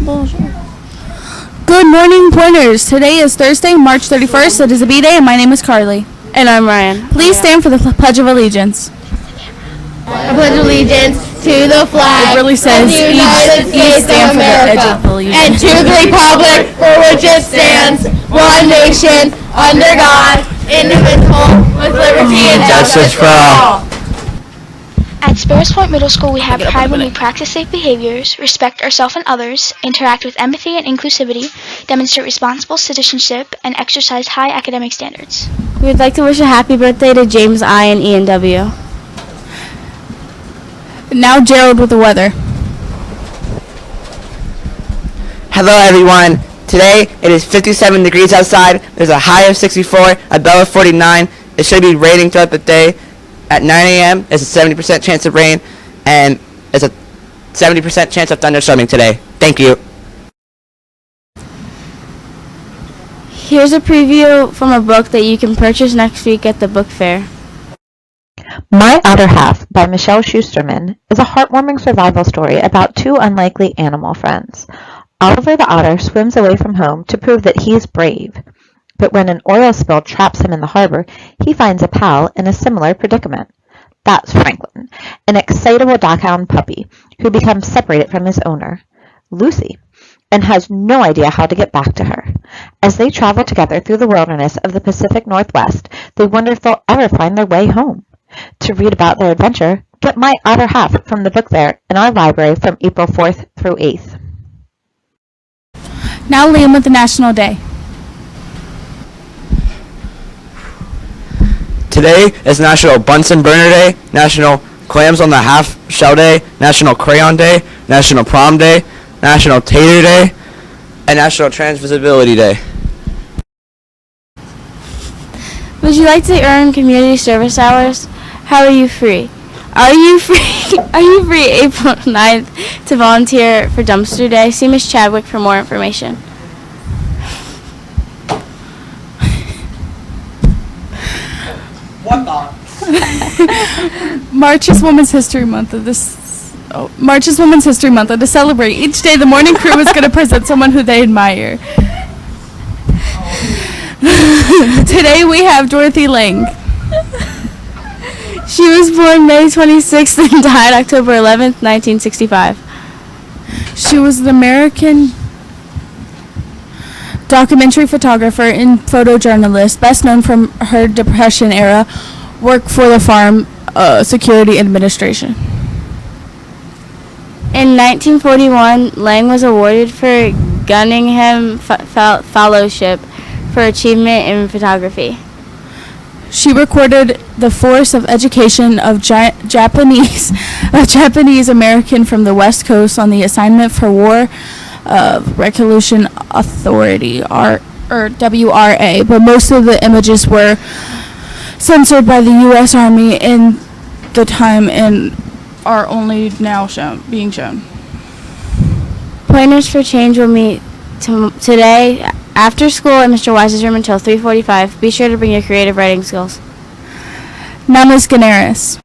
Good morning, Pointers. Today is Thursday, March 31st. It is a B-Day, and my name is Carly. And I'm Ryan. Please stand for the Pledge of Allegiance. I pledge allegiance to the flag It really says of the United States of America and to the republic for which it stands, one nation, under God, indivisible, with liberty and justice for all. At Sparrows Point Middle School, we have pride when we practice safe behaviors, respect ourselves and others, interact with empathy and inclusivity, demonstrate responsible citizenship, and exercise high academic standards. We would like to wish a happy birthday to James I. and Ian W. Now Gerald with the weather. Hello everyone. Today it is 57 degrees outside. There's a high of 64, a low of 49. It should be raining throughout the day. At 9 a.m. there's a 70% chance of rain, and there's a 70% chance of thunderstorming today. Thank you. Here's a preview from a book that you can purchase next week at the book fair. My Outer Half by Michelle Schusterman is a heartwarming survival story about two unlikely animal friends. Oliver the otter swims away from home to prove that he is brave. But when an oil spill traps him in the harbor, he finds a pal in a similar predicament. That's Franklin, an excitable dachshund puppy who becomes separated from his owner, Lucy, and has no idea how to get back to her. As they travel together through the wilderness of the Pacific Northwest, they wonder if they'll ever find their way home. To read about their adventure, get My Outer Half from the book fair in our library from April 4th through 8th. Now Liam with the National Day. Today is National Bunsen Burner Day, National Clams on the Half Shell Day, National Crayon Day, National Prom Day, National Tater Day, and National Transvisibility Day. Would you like to earn community service hours? How are you free? Are you free April 9th to volunteer for Dumpster Day? See Ms. Chadwick for more information. What the? March is Women's History Month. March is Women's History Month, and to celebrate each day, the morning crew is going to present someone who they admire. Today we have Dorothy Lang. She was born May 26th and died October 11th, 1965. She was an American documentary photographer and photojournalist, best known from her Depression-era work for the Farm Security Administration. In 1941, Lang was awarded for Guggenheim Fellowship for achievement in photography. She recorded the force of education of Japanese American from the West Coast on the assignment for War Recreation Authority, or WRA, but most of the images were censored by the U.S. Army in the time and are only now being shown. Pointers for Change will meet today after school in Mr. Wise's room until 3:45. Be sure to bring your creative writing skills. Namas Ganaris.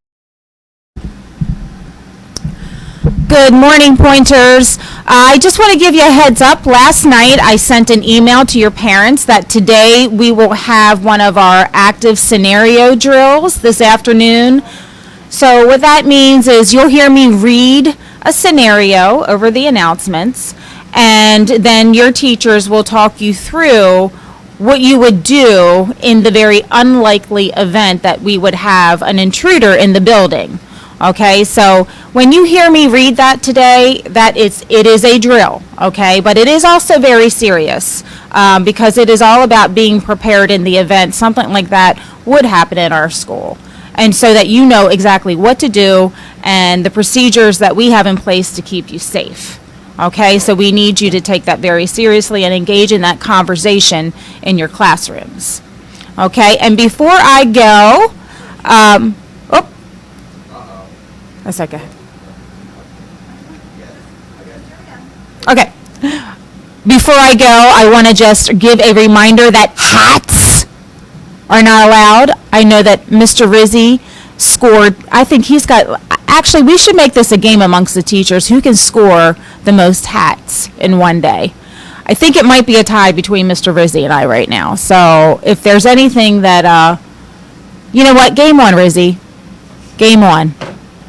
Good morning, Pointers. I just want to give you a heads up. Last night I sent an email to your parents that today we will have one of our active scenario drills this afternoon. So what that means is you'll hear me read a scenario over the announcements, and then your teachers will talk you through what you would do in the very unlikely event that we would have an intruder in the building. Okay, so when you hear me read that today, it is a drill, okay, but it is also very serious because it is all about being prepared in the event something like that would happen in our school. And so that you know exactly what to do and the procedures that we have in place to keep you safe. Okay, so we need you to take that very seriously and engage in that conversation in your classrooms. Okay, and before I go, a second. Okay. Before I go, I want to just give a reminder that hats are not allowed. I know that Mr. Rizzi scored, I think he's got actually, we should make this a game amongst the teachers. Who can score the most hats in one day? I think it might be a tie between Mr. Rizzi and I right now. So if there's anything that, you know what? Game on, Rizzi. Game on.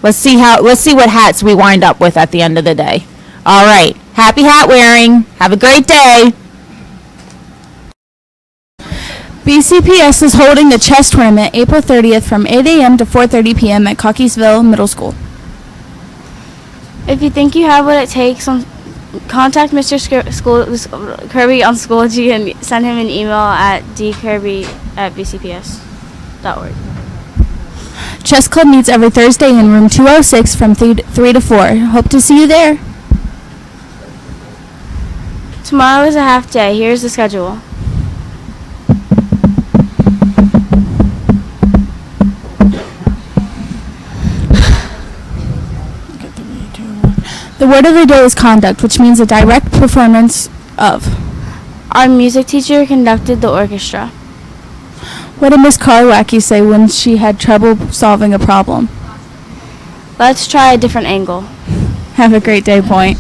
Let's see what hats we wind up with at the end of the day. All right. Happy hat wearing. Have a great day. BCPS is holding the chess tournament April 30th from 8 a.m. to 4:30 p.m. at Cockeysville Middle School. If you think you have what it takes, contact Mr. Kirby on Schoology and send him an email at dkirby@bcps.org. Chess Club meets every Thursday in room 206 from 3 to 4. Hope to see you there. Tomorrow is a half day. Here's the schedule. The word of the day is conduct, which means a direct performance of. Our music teacher conducted the orchestra. What did Miss Karwacki say when she had trouble solving a problem? Let's try a different angle. Have a great day, Point.